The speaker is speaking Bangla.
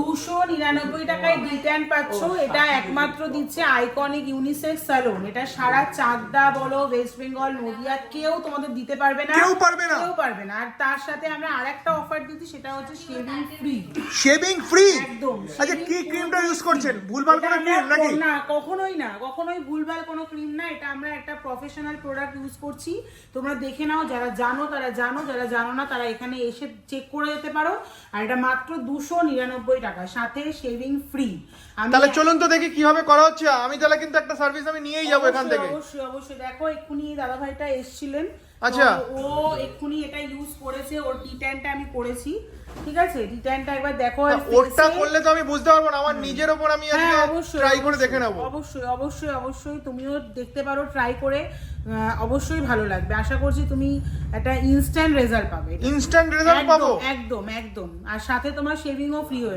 299 টাকায় ডিট্যান পাচ্ছ। এটা একমাত্র দিচ্ছে আইকনিক ইউনিসেক্স স্যালুন। এটা সারা চাকদা বলো, ওয়েস্ট বেঙ্গল, নদিয়া কেউ তোমাদের দিতে পারবে না, কেউ পারবে না, কেউ পারবে না। আর তার সাথে আমরা আরেকটা অফার দিচ্ছি, সেটা হচ্ছে শেভিং ফ্রি। Shaving free? একদম। আচ্ছা, কি ক্রিমটা ইউজ করছেন? ভুলভাল কোনো ক্রিম নাকি? না, কখনোই না, কখনোই ভুলভাল কোনো ক্রিম না। এটা আমরা একটা প্রফেশনাল প্রোডাক্ট ইউজ করছি। তোমরা দেখে নাও, যারা জানো তারা জানো, যারা জানো না তারা এখানে এসে চেক করে যেতে পারো। আর এটা মাত্র 299 টাকা, সাথে শেভিং ফ্রি। তাহলে চলুন তো দেখি কিভাবে করা হচ্ছে। আমি তাহলে কিন্তু একটা সার্ভিস আমি নিয়েই যাবো এখান থেকে। অবশ্যই অবশ্যই। দেখো এক্ষুনি দাদা ভাইটা এসেছিলেন, আচ্ছা, ও এক্ষুনি এটা ইউজ করেছে। ওর ডিট্যানটা আমি করেছি, ঠিক আছে? ডিট্যানটা একবার দেখো। ওরটা করলে তো আমি বুঝতে পারবো না, আমার নিজের উপর আমি আজকে ট্রাই করে দেখে নেব। অবশ্যই অবশ্যই অবশ্যই তুমিও দেখতে পারো, ট্রাই করে অবশ্যই ভালো লাগবে। আশা করছি তুমি একটা ইনস্ট্যান্ট রেজাল্ট পাবে। ইনস্ট্যান্ট রেজাল্ট পাবো? একদম একদম। আর সাথে তোমার শেভিংও ফ্রি হয়ে